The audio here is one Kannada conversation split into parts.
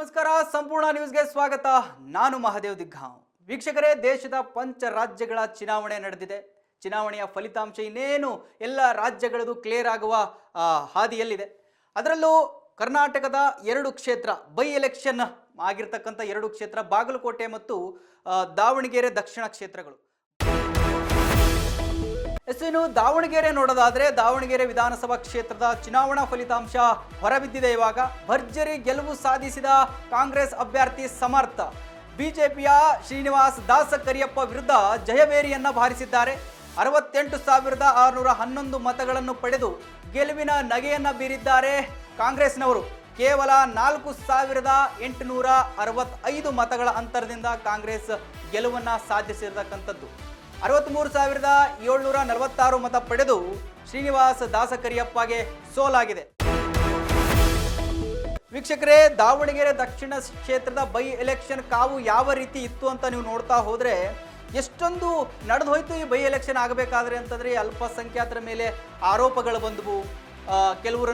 ನಮಸ್ಕಾರ, ಸಂಪೂರ್ಣ ನ್ಯೂಸ್ಗೆ ಸ್ವಾಗತ. ನಾನು ಮಹಾದೇವ್ ದಿಗ್ಗಾಂವ್. ವೀಕ್ಷಕರೇ, ದೇಶದ ಪಂಚ ರಾಜ್ಯಗಳ ಚುನಾವಣೆ ನಡೆದಿದೆ. ಚುನಾವಣೆಯ ಫಲಿತಾಂಶ ಇನ್ನೇನು ಎಲ್ಲ ರಾಜ್ಯಗಳದು ಕ್ಲಿಯರ್ ಆಗುವ ಹಾದಿಯಲ್ಲಿದೆ. ಅದರಲ್ಲೂ ಕರ್ನಾಟಕದ ಎರಡು ಕ್ಷೇತ್ರ ಬೈ ಎಲೆಕ್ಷನ್ ಆಗಿರ್ತಕ್ಕಂಥ ಎರಡು ಕ್ಷೇತ್ರ ಬಾಗಲಕೋಟೆ ಮತ್ತು ದಾವಣಗೆರೆ ದಕ್ಷಿಣ ಕ್ಷೇತ್ರಗಳು. ಇನ್ನು ದಾವಣಗೆರೆ ನೋಡೋದಾದ್ರೆ, ದಾವಣಗೆರೆ ವಿಧಾನಸಭಾ ಕ್ಷೇತ್ರದ ಚುನಾವಣಾ ಫಲಿತಾಂಶ ಹೊರಬಿದ್ದಿದೆ. ಇವಾಗ ಭರ್ಜರಿ ಗೆಲುವು ಸಾಧಿಸಿದ ಕಾಂಗ್ರೆಸ್ ಅಭ್ಯರ್ಥಿ ಸಮರ್ಥ ಬಿಜೆಪಿಯ ಶ್ರೀನಿವಾಸ್ ದಾಸಕರಿಯಪ್ಪ ವಿರುದ್ಧ ಜಯಬೇರಿಯನ್ನ ಬಾರಿಸಿದ್ದಾರೆ. 68,611 ಮತಗಳನ್ನು ಪಡೆದು ಗೆಲುವಿನ ನಗೆಯನ್ನ ಬೀರಿದ್ದಾರೆ. ಕಾಂಗ್ರೆಸ್ನವರು ಕೇವಲ 4,865 ಮತಗಳ ಅಂತರದಿಂದ ಕಾಂಗ್ರೆಸ್ ಗೆಲುವನ್ನ ಸಾಧಿಸಿರತಕ್ಕಂಥದ್ದು. 63,746 ಮತ ಪಡೆದು ಶ್ರೀನಿವಾಸ್ ದಾಸಕರಿಯಪ್ಪಗೆ ಸೋಲಾಗಿದೆ. ವೀಕ್ಷಕರೇ, ದಾವಣಗೆರೆ ದಕ್ಷಿಣ ಕ್ಷೇತ್ರದ ಬೈ ಎಲೆಕ್ಷನ್ ಕಾವು ಯಾವ ರೀತಿ ಇತ್ತು ಅಂತ ನೀವು ನೋಡ್ತಾ ಹೋದ್ರೆ ಎಷ್ಟೊಂದು ನಡೆದು ಹೋಯ್ತು ಈ ಬೈ ಎಲೆಕ್ಷನ್ ಆಗಬೇಕಾದ್ರೆ ಅಂತಂದ್ರೆ, ಅಲ್ಪಸಂಖ್ಯಾತರ ಮೇಲೆ ಆರೋಪಗಳು ಬಂದವು. ಕೆಲವರು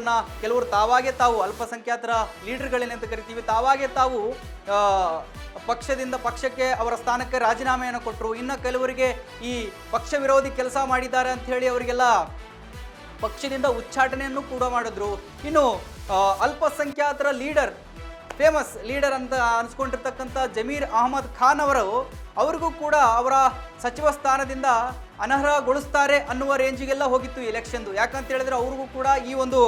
ತಾವಾಗೆ ತಾವು ಅಲ್ಪಸಂಖ್ಯಾತರ ಲೀಡರ್ಗಳೇನಂತ ಕರಿತೀವಿ, ತಾವಾಗೆ ತಾವು ಪಕ್ಷಕ್ಕೆ ಅವರ ಸ್ಥಾನಕ್ಕೆ ರಾಜೀನಾಮೆಯನ್ನು ಕೊಟ್ಟರು. ಇನ್ನು ಕೆಲವರಿಗೆ ಈ ಪಕ್ಷ ವಿರೋಧಿ ಕೆಲಸ ಮಾಡಿದ್ದಾರೆ ಅಂತ ಹೇಳಿ ಅವರಿಗೆಲ್ಲ ಪಕ್ಷದಿಂದ ಉಚ್ಚಾಟನೆಯನ್ನು ಕೂಡ ಮಾಡಿದ್ರು. ಇನ್ನು ಅಲ್ಪಸಂಖ್ಯಾತರ ಫೇಮಸ್ ಲೀಡರ್ ಅಂತ ಅನ್ಸ್ಕೊಂಡಿರ್ತಕ್ಕಂಥ ಜಮೀರ್ ಅಹಮದ್ ಖಾನ್ ಅವ್ರಿಗೂ ಕೂಡ ಅವರ ಸಚಿವ ಸ್ಥಾನದಿಂದ ಅನರ್ಹಗೊಳಿಸ್ತಾರೆ ಅನ್ನುವ ರೇಂಜಿಗೆಲ್ಲ ಹೋಗಿತ್ತು ಎಲೆಕ್ಷನ್ದು. ಯಾಕಂತ ಹೇಳಿದ್ರೆ ಅವ್ರಿಗೂ ಕೂಡ ಈ ಒಂದು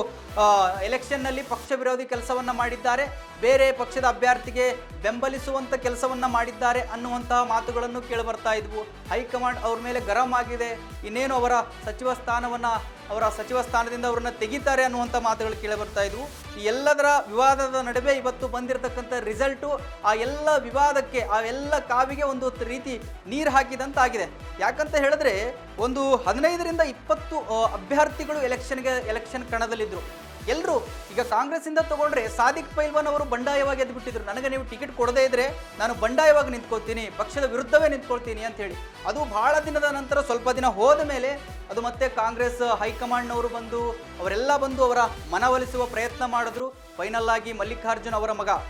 ಎಲೆಕ್ಷನ್ನಲ್ಲಿ ಪಕ್ಷ ವಿರೋಧಿ ಕೆಲಸವನ್ನ ಮಾಡಿದ್ದಾರೆ, ಬೇರೆ ಪಕ್ಷದ ಅಭ್ಯರ್ಥಿಗೆ ಬೆಂಬಲಿಸುವಂತ ಕೆಲಸವನ್ನ ಮಾಡಿದ್ದಾರೆ ಅನ್ನುವಂತಹ ಮಾತುಗಳನ್ನು ಕೇಳಿಬರ್ತಾ ಇದ್ವು. ಹೈಕಮಾಂಡ್ ಅವ್ರ ಮೇಲೆ ಗರಂ ಆಗಿದೆ, ಇನ್ನೇನು ಅವರ ಸಚಿವ ಸ್ಥಾನದಿಂದ ಅವರನ್ನ ತೆಗಿತಾರೆ ಅನ್ನುವಂಥ ಮಾತುಗಳು ಕೇಳಿಬರ್ತಾ ಇದ್ವು. ಈ ಎಲ್ಲದರ ವಿವಾದದ ನಡುವೆ ಇವತ್ತು ಬಂದಿರತಕ್ಕಂಥ ರಿಸಲ್ಟು ಆ ಎಲ್ಲ ವಿವಾದಕ್ಕೆ, ಆ ಎಲ್ಲ ಕಾವಿಗೆ ಒಂದು ರೀತಿ ನೀರು ಹಾಕಿದಂತಾಗಿದೆ. ಯಾಕಂತ ಹೇಳಿದ್ರೆ ಒಂದು 15ರಿಂದ 20 ಅಭ್ಯರ್ಥಿಗಳು ಎಲೆಕ್ಷನ್ ಕಣದಲ್ಲಿದ್ದರು. ಎಲ್ಲರೂ ಈಗ ಕಾಂಗ್ರೆಸ್ ಇಂದ ತಗೊಂಡ್ರೆ ಸಾದಿಕ್ ಪೈಲ್ವಾನ್ ಅವರು ಬಂಡಾಯವಾಗಿ ಎದ್ಬಿಟ್ಟಿದ್ರು, ನನಗೆ ನೀವು ಟಿಕೆಟ್ ಕೊಡದೇ ಇದ್ರೆ ನಾನು ಬಂಡಾಯವಾಗಿ ನಿಂತ್ಕೊಳ್ತೀನಿ, ಪಕ್ಷದ ವಿರುದ್ಧವೇ ನಿಂತ್ಕೊಳ್ತೀನಿ ಅಂತ ಹೇಳಿ. ಅದು ಬಹಳ ದಿನದ ನಂತರ, ಸ್ವಲ್ಪ ದಿನ ಹೋದ ಮೇಲೆ ಅದು ಮತ್ತೆ ಕಾಂಗ್ರೆಸ್ ಹೈಕಮಾಂಡ್ನವರು ಅವರೆಲ್ಲ ಬಂದು ಅವರ ಮನವೊಲಿಸುವ ಪ್ರಯತ್ನ ಮಾಡಿದ್ರು. ಫೈನಲ್ ಆಗಿ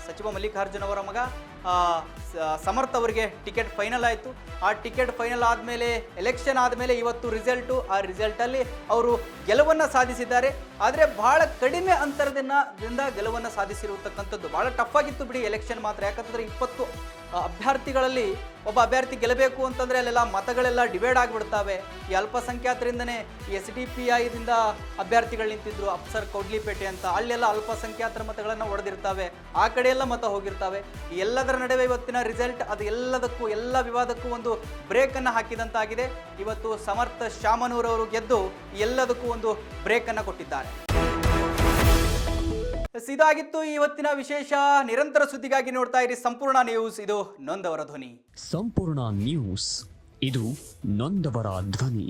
ಸಚಿವ ಮಲ್ಲಿಕಾರ್ಜುನ್ ಅವರ ಮಗ ಸಮರ್ಥ ಅವರಿಗೆ ಟಿಕೆಟ್ ಫೈನಲ್ ಆಯಿತು. ಆ ಟಿಕೆಟ್ ಫೈನಲ್ ಆದಮೇಲೆ, ಎಲೆಕ್ಷನ್ ಆದಮೇಲೆ ಇವತ್ತು ಆ ರಿಸಲ್ಟಲ್ಲಿ ಅವರು ಗೆಲುವನ್ನು ಸಾಧಿಸಿದ್ದಾರೆ. ಆದರೆ ಬಹಳ ಕಡಿಮೆ ಅಂತರದಿಂದ ಗೆಲುವನ್ನು ಸಾಧಿಸಿರತಕ್ಕಂಥದ್ದು. ಬಹಳ ಟಫ್ ಆಗಿತ್ತು ಬಿಡಿ ಎಲೆಕ್ಷನ್ ಮಾತ್ರ. ಯಾಕಂತಂದರೆ 20 ಅಭ್ಯರ್ಥಿಗಳಲ್ಲಿ ಒಬ್ಬ ಅಭ್ಯರ್ಥಿ ಗೆಲ್ಲಬೇಕು ಅಂತಂದರೆ ಅಲ್ಲೆಲ್ಲ ಮತಗಳೆಲ್ಲ ಡಿವೈಡ್ ಆಗಿಬಿಡ್ತವೆ. ಈ ಅಲ್ಪಸಂಖ್ಯಾತರಿಂದನೇ SDPIದಿಂದ ಅಭ್ಯರ್ಥಿಗಳು ನಿಂತಿದ್ರು, ಅಪ್ಸರ್ ಕೌಡ್ಲಿಪೇಟೆ ಅಂತ, ಅಲ್ಲೆಲ್ಲ ಅಲ್ಪಸಂಖ್ಯಾತರ ಮತಗಳನ್ನು ಹೊಡೆದಿರ್ತವೆ, ಆ ಕಡೆ ಎಲ್ಲ ಮತ ಹೋಗಿರ್ತವೆ. ಈ ಎಲ್ಲದರ ನಡುವೆ ಇವತ್ತಿನ ರಿಸಲ್ಟ್ ಅದು ಎಲ್ಲ ವಿವಾದಕ್ಕೂ ಒಂದು ಬ್ರೇಕನ್ನು ಹಾಕಿದಂತಾಗಿದೆ. ಇವತ್ತು ಸಮರ್ಥ ಶಾಮನೂರವರು ಗೆದ್ದು ಎಲ್ಲದಕ್ಕೂ ಒಂದು ಬ್ರೇಕನ್ನು ಕೊಟ್ಟಿದ್ದಾರೆ. ಇದಾಗಿತ್ತು ಇವತ್ತಿನ ವಿಶೇಷ. ನಿರಂತರ ಸುದ್ದಿಗಾಗಿ ನೋಡ್ತಾ ಇರಿ ಸಂಪೂರ್ಣ ನ್ಯೂಸ್. ಇದು ನೊಂದವರ ಧ್ವನಿ. ಸಂಪೂರ್ಣ ನ್ಯೂಸ್, ಇದು ನೊಂದವರ ಧ್ವನಿ.